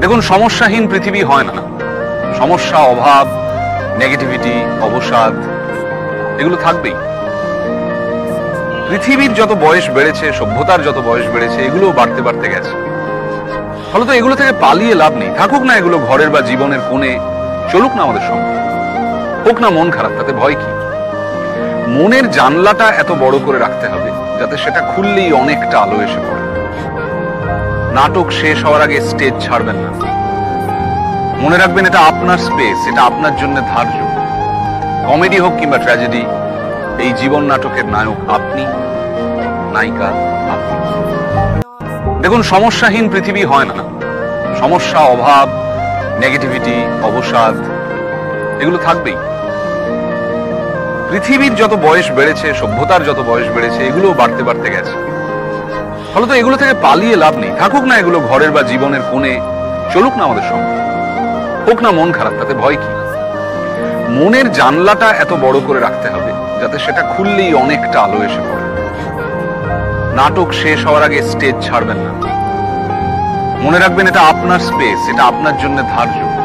দেখুন, সমস্যাহীন পৃথিবী হয় না। সমস্যা, অভাব, নেগেটিভিটি, অবসাদ এগুলো থাকবেই। পৃথিবীর যত বয়স বেড়েছে, সভ্যতার যত বয়স বেড়েছে, এগুলো বাড়তে বাড়তে গেছে। ফলত এগুলো থেকে পালিয়ে লাভ নেই। থাকুক না এগুলো ঘরের বা জীবনের কোণে, চলুক না আমাদের সঙ্গে। হোক না মন খারাপ, তাতে ভয় কি? মনের জানলাটা এত বড় করে রাখতে হবে যাতে সেটা খুললেই অনেকটা আলো এসে পড়ে। নাটক শেষ হওয়ার আগে স্টেজ ছাড়বেন না। মনে রাখবেন, এটা আপনার স্পেস, এটা আপনার জন্য ধার্য। কমেডি হোক কিংবা ট্র্যাজেডি, এই জীবন নাটকের নায়ক আপনি, নায়িকা আপনি। দেখুন, সমস্যাহীন পৃথিবী হয় না। সমস্যা, অভাব, নেগেটিভিটি, অবসাদ এগুলো থাকবেই। পৃথিবীর যত বয়স বেড়েছে, সভ্যতার যত বয়স বেড়েছে, এগুলো বাড়তে বাড়তে গেছে। ফলত এগুলো থেকে পালিয়ে লাভ নেই। থাকুক না এগুলো ঘরের বা জীবনের কোণে, চলুক না আমাদের সঙ্গে। হোক না মন খারাপ, তাতে ভয় কি? মনের জানলাটা এত বড় করে রাখতে হবে যাতে সেটা খুললেই অনেকটা আলো এসে পড়ে। নাটক শেষ হওয়ার আগে স্টেজ ছাড়বেন না। মনে রাখবেন, এটা আপনার স্পেস, এটা আপনার জন্য ধার্য।